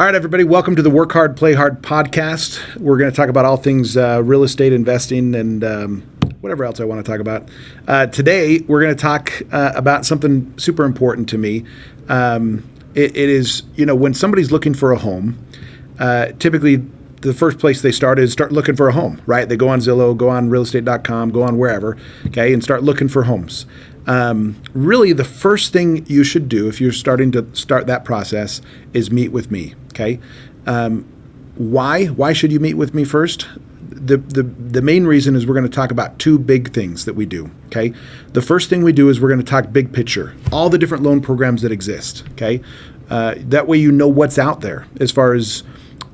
right, everybody, welcome to the Work Hard, Play Hard podcast. We're going to talk about all things real estate investing and whatever else I want to talk about. Today, we're going to talk about something super important to me. It is, when somebody's looking for a home, typically the first place they start looking for a home, right? They go on Zillow, go on realestate.com, go on wherever, okay, and start looking for homes. Really, the first thing you should do if you're starting to start that process is meet with me, okay? Why? Why should you meet with me first? The main reason is we're going to talk about two big things that we do, okay? The first thing we do is we're going to talk big picture, all the different loan programs that exist, okay? That way you know what's out there as far as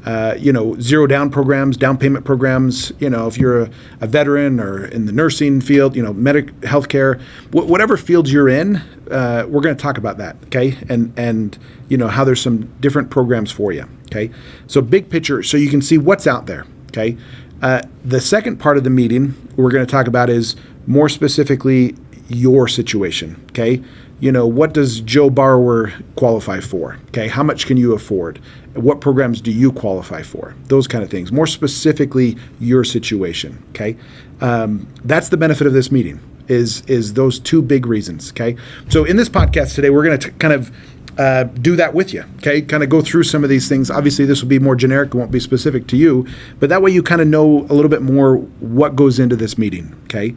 zero down programs, down payment programs, if you're a veteran or in the nursing field, healthcare, whatever field you're in, we're going to talk about that, okay? And how there's some different programs for you, okay? So big picture, so you can see what's out there, okay? The second part of the meeting we're going to talk about is more specifically your situation, okay? What does Joe borrower qualify for? Okay, how much can you afford? What programs do you qualify for? Those kind of things. More specifically, your situation. Okay, that's the benefit of this meeting. Is those two big reasons. Okay, so in this podcast today, we're going to kind of do that with you. Okay, kind of go through some of these things. Obviously, this will be more generic; it won't be specific to you, but that way you kind of know a little bit more what goes into this meeting. Okay.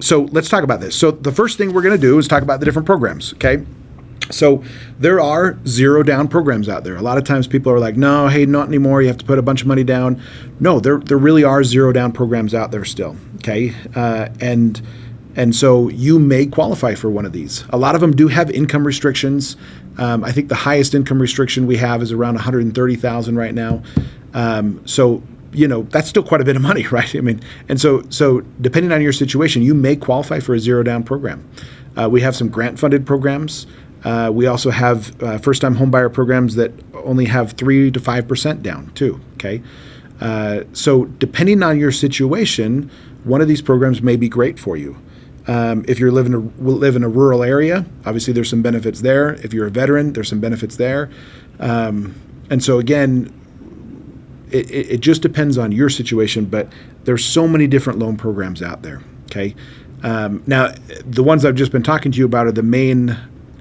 So let's talk about this. So the first thing we're going to do is talk about the different programs, okay? So there are zero down programs out there. A lot of times people are like, no, hey, not anymore. You have to put a bunch of money down. No, there really are zero down programs out there still, okay? And so you may qualify for one of these. A lot of them do have income restrictions. I think the highest income restriction we have is around $130,000 right now. That's still quite a bit of money, right? I mean, and so depending on your situation, you may qualify for a zero down program. We have some grant funded programs. We also have first time home buyer programs that only have 3 to 5% down too. Okay. So depending on your situation, one of these programs may be great for you. If you live in a rural area, obviously there's some benefits there. If you're a veteran, there's some benefits there. And so again, it just depends on your situation, but there's so many different loan programs out there, okay? Now, the ones I've just been talking to you about are the main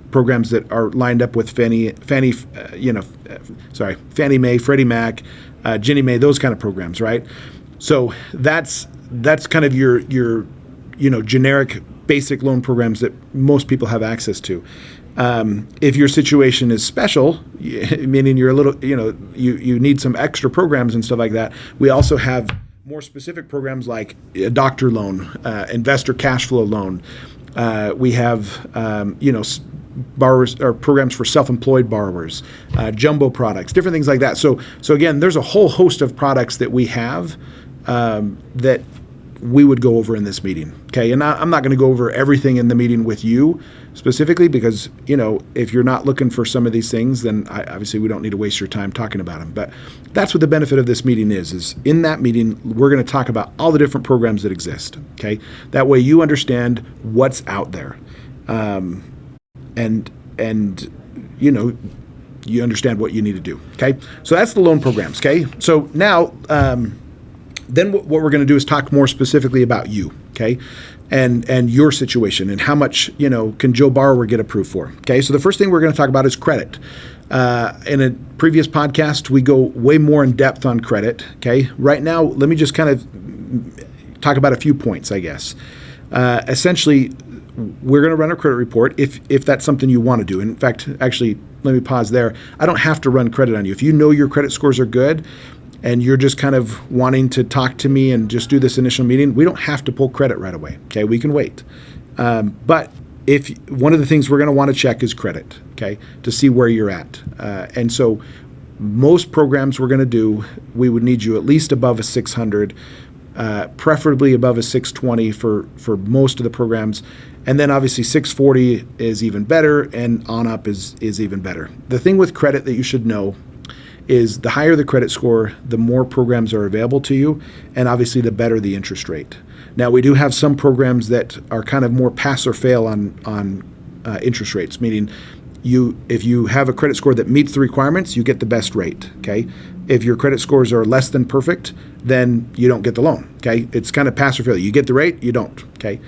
programs that are lined up with Fannie Mae, Freddie Mac, Ginnie Mae, those kind of programs, right? So that's kind of your generic basic loan programs that most people have access to. If your situation is special, meaning you're a little, you need some extra programs and stuff like that, we also have more specific programs like a doctor loan, investor cash flow loan. We have, borrowers or programs for self-employed borrowers, jumbo products, different things like that. So again, there's a whole host of products that we have that we would go over in this meeting, okay? And I'm not going to go over everything in the meeting with you specifically because, if you're not looking for some of these things, then obviously we don't need to waste your time talking about them. But that's what the benefit of this meeting is in that meeting, we're going to talk about all the different programs that exist, okay? That way you understand what's out there. And you understand what you need to do, okay? So that's the loan programs, okay? So now, then what we're going to do is talk more specifically about you, okay, and your situation and how much, can Joe borrower get approved for, okay? So the first thing we're going to talk about is credit. In a previous podcast, we go way more in depth on credit, okay? Right now, let me just kind of talk about a few points, I guess. Essentially, we're going to run a credit report if that's something you want to do. In fact, actually, let me pause there. I don't have to run credit on you. If you know your credit scores are good, and you're just kind of wanting to talk to me and just do this initial meeting, we don't have to pull credit right away, okay? We can wait. But if one of the things we're going to want to check is credit, okay, to see where you're at. And so most programs we're going to do, we would need you at least above a 600, preferably above a 620 for most of the programs. And then obviously 640 is even better, and on up is even better. The thing with credit that you should know is the higher the credit score, the more programs are available to you, and obviously the better the interest rate. Now, we do have some programs that are kind of more pass or fail on interest rates, meaning if you have a credit score that meets the requirements, you get the best rate. Okay. If your credit scores are less than perfect, then you don't get the loan. Okay. It's kind of pass or fail. You get the rate, you don't. Okay.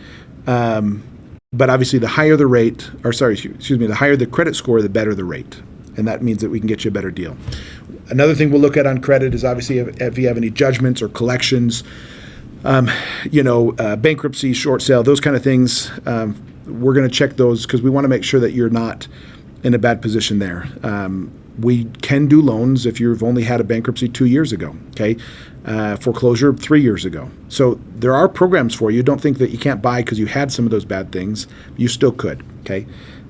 But obviously, the higher the rate, the higher the credit score, the better the rate. And that means that we can get you a better deal. Another thing we'll look at on credit is obviously if you have any judgments or collections, bankruptcy, short sale, those kind of things. We're going to check those because we want to make sure that you're not in a bad position there. We can do loans if you've only had a bankruptcy 2 years ago, okay? Foreclosure 3 years ago. So there are programs for you. Don't think that you can't buy because you had some of those bad things. You still could, okay?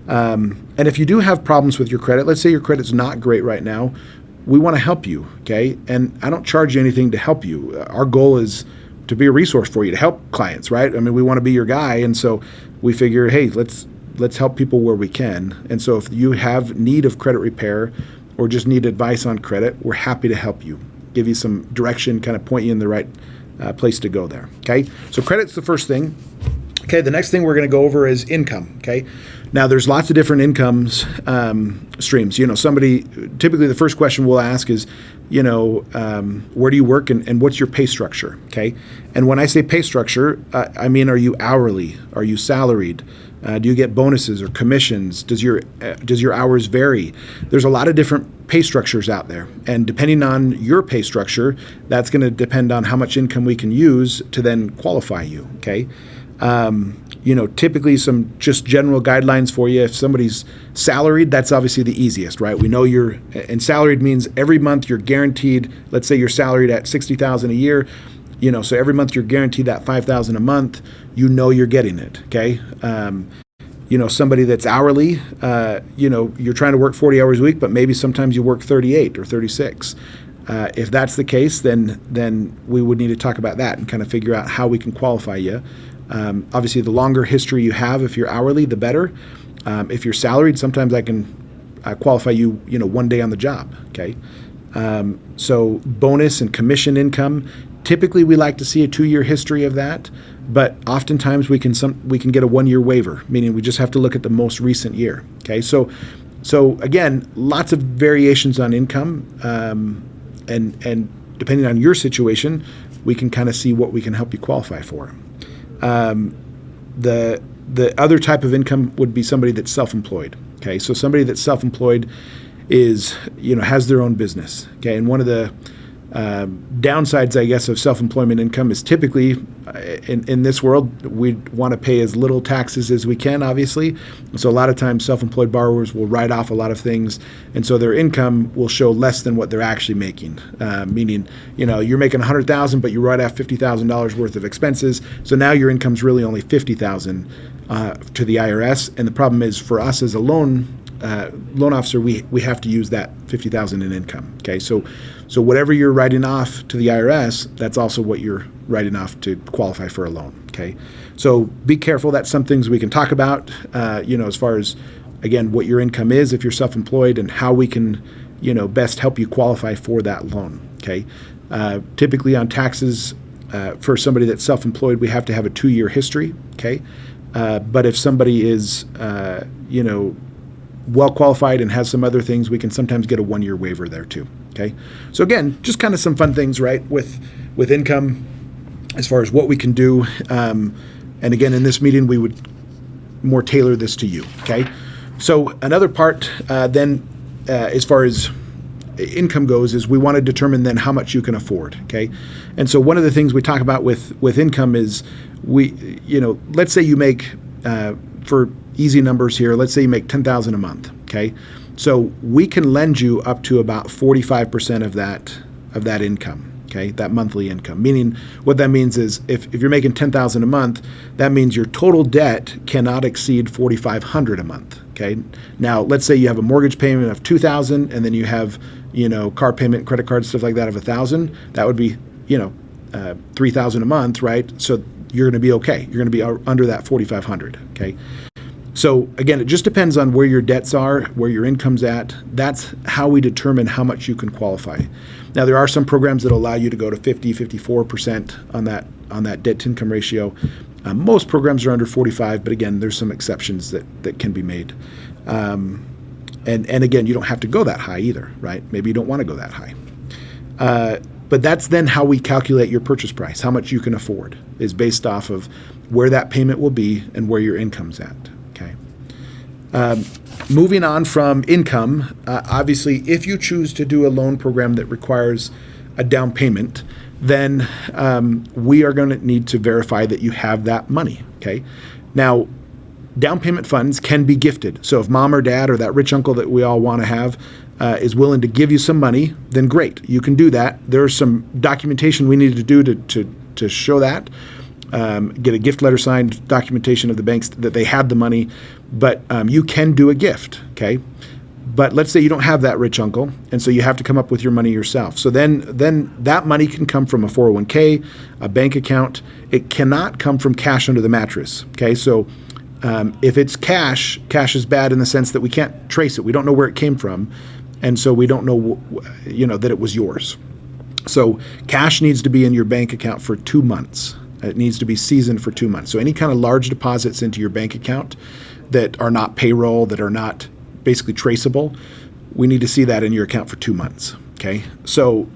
And if you do have problems with your credit, let's say your credit's not great right now, we want to help you, okay? And I don't charge you anything to help you. Our goal is to be a resource for you, to help clients, right? I mean, we want to be your guy. And so we figure, hey, let's help people where we can. And so if you have need of credit repair or just need advice on credit, we're happy to help you, give you some direction, kind of point you in the right place to go there, okay? So credit's the first thing. Okay, the next thing we're going to go over is income, okay? Now, there's lots of different incomes streams. Typically the first question we'll ask is, where do you work and what's your pay structure, okay? And when I say pay structure, I mean, are you hourly? Are you salaried? Do you get bonuses or commissions? Does your hours vary? There's a lot of different pay structures out there. And depending on your pay structure, that's going to depend on how much income we can use to then qualify you, okay? Typically some just general guidelines for you. If somebody's salaried, that's obviously the easiest, right? We know and salaried means every month you're guaranteed, let's say you're salaried at $60,000 a year, so every month you're guaranteed that $5,000 a month, you're getting it, okay? Somebody that's hourly, you're trying to work 40 hours a week, but maybe sometimes you work 38 or 36. If that's the case, then we would need to talk about that and kind of figure out how we can qualify you. Obviously, the longer history you have, if you're hourly, the better. If you're salaried, sometimes I can qualify you, one day on the job, okay? So bonus and commission income, typically we like to see a 2-year history of that, but oftentimes we can get a 1-year waiver, meaning we just have to look at the most recent year, okay? So again, lots of variations on income, and depending on your situation, we can kind of see what we can help you qualify for. The other type of income would be somebody that's self-employed. Okay, so somebody that's self-employed is, has their own business. Okay, and one of the downsides, I guess, of self-employment income is typically in this world, we want to pay as little taxes as we can, obviously. So a lot of times self-employed borrowers will write off a lot of things, and so their income will show less than what they're actually making. Meaning, you're making $100,000, but you write off $50,000 worth of expenses. So now your income's really only $50,000 to the IRS. And the problem is for us as a loan officer, we have to use that $50,000 in income. Okay, so whatever you're writing off to the IRS, that's also what you're writing off to qualify for a loan. Okay, so be careful. That's some things we can talk about. As far as again what your income is if you're self-employed and how we can best help you qualify for that loan. Okay, typically on taxes for somebody that's self-employed, we have to have a 2-year history. Okay, but if somebody is well qualified and has some other things, we can sometimes get a 1-year waiver there too. Okay, so again, just kind of some fun things, right, with income as far as what we can do. And again, in this meeting, we would more tailor this to you. Okay, so another part then, as far as income goes, is we want to determine then how much you can afford. Okay, and so one of the things we talk about with income is let's say you make for easy numbers here, let's say you make $10,000 a month, okay? So we can lend you up to about 45% of that income, okay? That monthly income. Meaning what that means is if you're making $10,000 a month, that means your total debt cannot exceed $4,500 a month, okay? Now, let's say you have a mortgage payment of $2,000 and then you have, car payment, credit card, stuff like that of $1,000. That would be, $3,000 a month, right? So you're going to be okay. You're going to be under that $4,500, okay? So again, it just depends on where your debts are, where your income's at. That's how we determine how much you can qualify. Now, there are some programs that allow you to go to 50, 54% on that debt to income ratio. Most programs are under 45, but again, there's some exceptions that can be made. And again, you don't have to go that high either, right? Maybe you don't want to go that high. But that's then how we calculate your purchase price. How much you can afford is based off of where that payment will be and where your income's at. Okay. Moving on from income, obviously, if you choose to do a loan program that requires a down payment, then we are going to need to verify that you have that money. Okay. Now, down payment funds can be gifted. So if mom or dad or that rich uncle that we all want to have is willing to give you some money, then great, you can do that. There's some documentation we need to do to show that. Get a gift letter signed, documentation of the banks that they had the money, but you can do a gift, okay? But let's say you don't have that rich uncle, and so you have to come up with your money yourself. So then that money can come from a 401k, a bank account. It cannot come from cash under the mattress, okay? So if it's cash is bad in the sense that we can't trace it. We don't know where it came from, and so we don't know, that it was yours. So cash needs to be in your bank account for 2 months. It needs to be seasoned for 2 months. So any kind of large deposits into your bank account that are not payroll, that are not basically traceable, we need to see that in your account for 2 months. Okay. So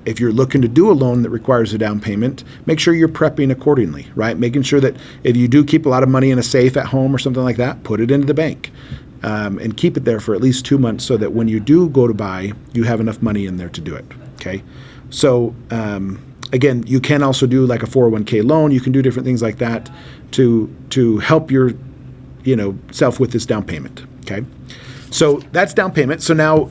if you're looking to do a loan that requires a down payment, make sure you're prepping accordingly, right? Making sure that if you do keep a lot of money in a safe at home or something like that, put it into the bank and keep it there for at least 2 months so that when you do go to buy, you have enough money in there to do it. Okay. So, again, you can also do like a 401k loan. You can do different things like that to help your, self with this down payment. Okay, so that's down payment. So now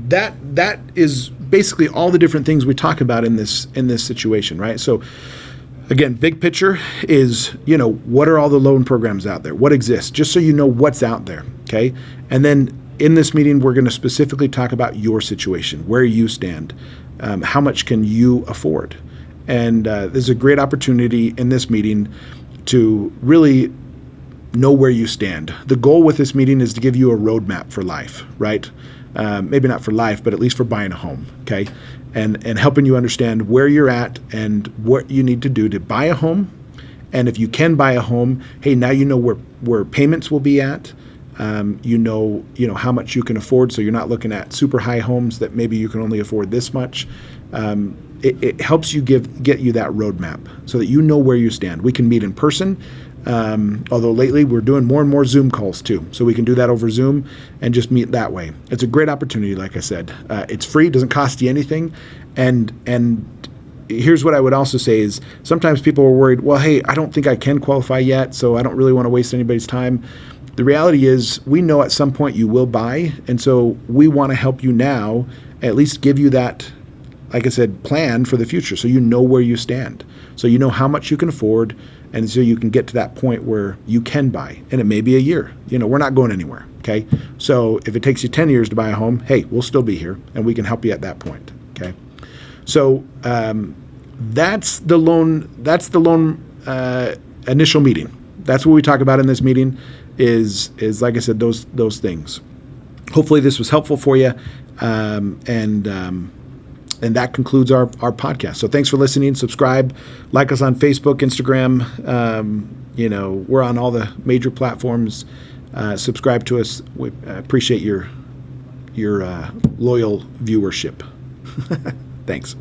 that is basically all the different things we talk about in this situation, right? So again, big picture is what are all the loan programs out there? What exists? Just so you know what's out there. Okay, and then in this meeting, we're going to specifically talk about your situation, where you stand, how much can you afford. And there's a great opportunity in this meeting to really know where you stand. The goal with this meeting is to give you a roadmap for life, right? Maybe not for life, but at least for buying a home, okay? And helping you understand where you're at and what you need to do to buy a home. And if you can buy a home, hey, now you know where payments will be at. You know how much you can afford, so you're not looking at super high homes that maybe you can only afford this much. It helps you get you that roadmap so that you know where you stand. We can meet in person, although lately we're doing more and more Zoom calls too, so we can do that over Zoom and just meet that way. It's a great opportunity, like I said. It's free, doesn't cost you anything, and here's what I would also say is sometimes people are worried, well, hey, I don't think I can qualify yet, so I don't really want to waste anybody's time. The reality is we know at some point you will buy, and so we want to help you now, at least give you that, like I said, plan for the future so you know where you stand, so you know how much you can afford, and so you can get to that point where you can buy. And it may be a year. We're not going anywhere, okay? So if it takes you 10 years to buy a home, hey, we'll still be here, and we can help you at that point, okay? So that's the loan initial meeting. That's what we talk about in this meeting is like I said, those things. Hopefully this was helpful for you, and that concludes our podcast. So thanks for listening. Subscribe, like us on Facebook, Instagram. We're on all the major platforms. Subscribe to us. We appreciate your loyal viewership. Thanks.